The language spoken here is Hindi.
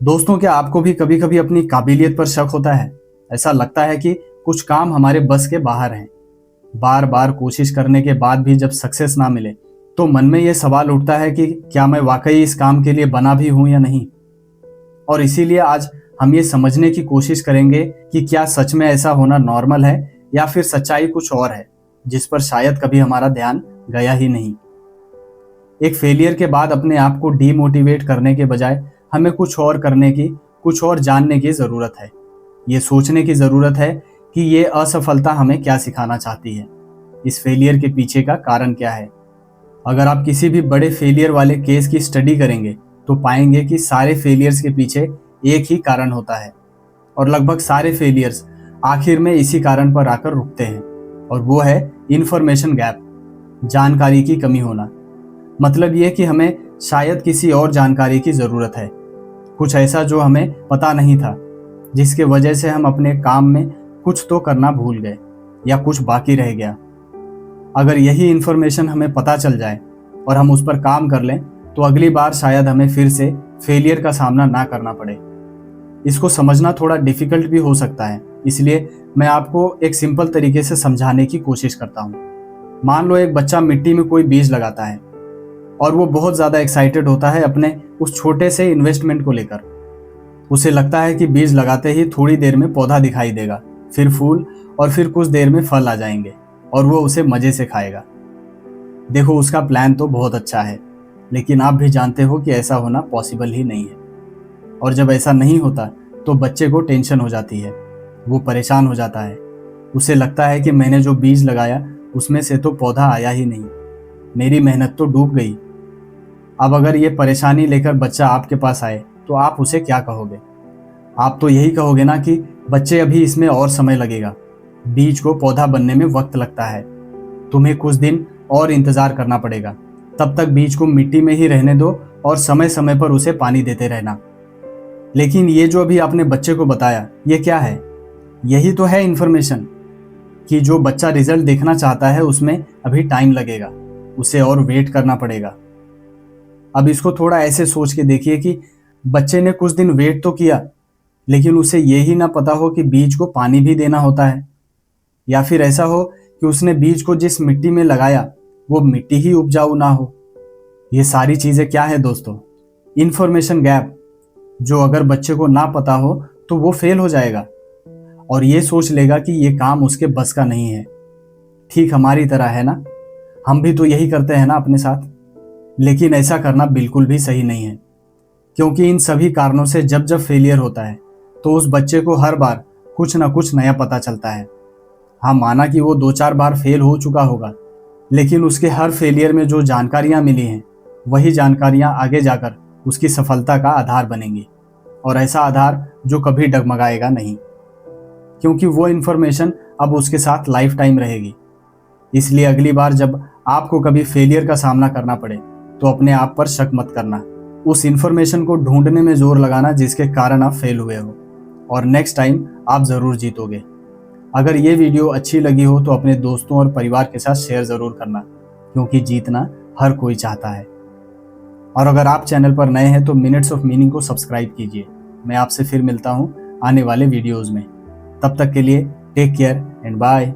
दोस्तों, क्या आपको भी कभी कभी अपनी काबिलियत पर शक होता है? ऐसा लगता है कि कुछ काम हमारे बस के बाहर हैं। बार बार कोशिश करने के बाद भी जब सक्सेस ना मिले तो मन में ये सवाल उठता है कि क्या मैं वाकई इस काम के लिए बना भी हूं या नहीं। और इसीलिए आज हम ये समझने की कोशिश करेंगे कि क्या सच में ऐसा होना नॉर्मल है या फिर सच्चाई कुछ और है जिस पर शायद कभी हमारा ध्यान गया ही नहीं। एक फेलियर के बाद अपने आप को डीमोटिवेट करने के बजाय हमें कुछ और करने की, कुछ और जानने की ज़रूरत है। ये सोचने की ज़रूरत है कि ये असफलता हमें क्या सिखाना चाहती है, इस फेलियर के पीछे का कारण क्या है। अगर आप किसी भी बड़े फेलियर वाले केस की स्टडी करेंगे तो पाएंगे कि सारे फेलियर्स के पीछे एक ही कारण होता है और लगभग सारे फेलियर्स आखिर में इसी कारण पर आकर रुकते हैं, और वो है इन्फॉर्मेशन गैप, जानकारी की कमी होना। मतलब ये कि हमें शायद किसी और जानकारी की ज़रूरत है, कुछ ऐसा जो हमें पता नहीं था, जिसके वजह से हम अपने काम में कुछ तो करना भूल गए या कुछ बाकी रह गया। अगर यही इन्फॉर्मेशन हमें पता चल जाए और हम उस पर काम कर लें तो अगली बार शायद हमें फिर से फेलियर का सामना ना करना पड़े। इसको समझना थोड़ा डिफिकल्ट भी हो सकता है, इसलिए मैं आपको एक सिंपल तरीके से समझाने की कोशिश करता हूँ। मान लो एक बच्चा मिट्टी में कोई बीज लगाता है और वो बहुत ज़्यादा एक्साइटेड होता है अपने उस छोटे से इन्वेस्टमेंट को लेकर। उसे लगता है कि बीज लगाते ही थोड़ी देर में पौधा दिखाई देगा, फिर फूल, और फिर कुछ देर में फल आ जाएंगे और वो उसे मज़े से खाएगा। देखो, उसका प्लान तो बहुत अच्छा है, लेकिन आप भी जानते हो कि ऐसा होना पॉसिबल ही नहीं है। और जब ऐसा नहीं होता तो बच्चे को टेंशन हो जाती है, वो परेशान हो जाता है। उसे लगता है कि मैंने जो बीज लगाया उसमें से तो पौधा आया ही नहीं, मेरी मेहनत तो डूब गई। अब अगर ये परेशानी लेकर बच्चा आपके पास आए तो आप उसे क्या कहोगे? आप तो यही कहोगे ना कि बच्चे, अभी इसमें और समय लगेगा, बीज को पौधा बनने में वक्त लगता है, तुम्हें कुछ दिन और इंतजार करना पड़ेगा, तब तक बीज को मिट्टी में ही रहने दो और समय समय पर उसे पानी देते रहना। लेकिन ये जो अभी आपने बच्चे को बताया, ये क्या है? यही तो है इन्फॉर्मेशन कि जो बच्चा रिजल्ट देखना चाहता है उसमें अभी टाइम लगेगा, उसे और वेट करना पड़ेगा। अब इसको थोड़ा ऐसे सोच के देखिए कि बच्चे ने कुछ दिन वेट तो किया, लेकिन उसे ये ही ना पता हो कि बीज को पानी भी देना होता है। या फिर ऐसा हो कि उसने बीज को जिस मिट्टी में लगाया वो मिट्टी ही उपजाऊ ना हो। ये सारी चीज़ें क्या है दोस्तों? इन्फॉर्मेशन गैप, जो अगर बच्चे को ना पता हो तो वो फेल हो जाएगा और ये सोच लेगा कि ये काम उसके बस का नहीं है। ठीक हमारी तरह है ना, हम भी तो यही करते हैं ना अपने साथ। लेकिन ऐसा करना बिल्कुल भी सही नहीं है, क्योंकि इन सभी कारणों से जब जब फेलियर होता है तो उस बच्चे को हर बार कुछ ना कुछ नया पता चलता है। हाँ, माना कि वो 2-4 बार फेल हो चुका होगा, लेकिन उसके हर फेलियर में जो जानकारियाँ मिली हैं वही जानकारियाँ आगे जाकर उसकी सफलता का आधार बनेंगी, और ऐसा आधार जो कभी डगमगाएगा नहीं, क्योंकि वो इन्फॉर्मेशन अब उसके साथ लाइफ टाइम रहेगी। इसलिए अगली बार जब आपको कभी फेलियर का सामना करना पड़े तो अपने आप पर शक मत करना, उस इन्फॉर्मेशन को ढूंढने में जोर लगाना जिसके कारण आप फेल हुए हो, और नेक्स्ट टाइम आप ज़रूर जीतोगे। अगर ये वीडियो अच्छी लगी हो तो अपने दोस्तों और परिवार के साथ शेयर ज़रूर करना, क्योंकि जीतना हर कोई चाहता है। और अगर आप चैनल पर नए हैं तो मिनट्स ऑफ मीनिंग को सब्सक्राइब कीजिए। मैं आपसे फिर मिलता हूँ आने वाले वीडियोज़ में। तब तक के लिए टेक केयर एंड बाय।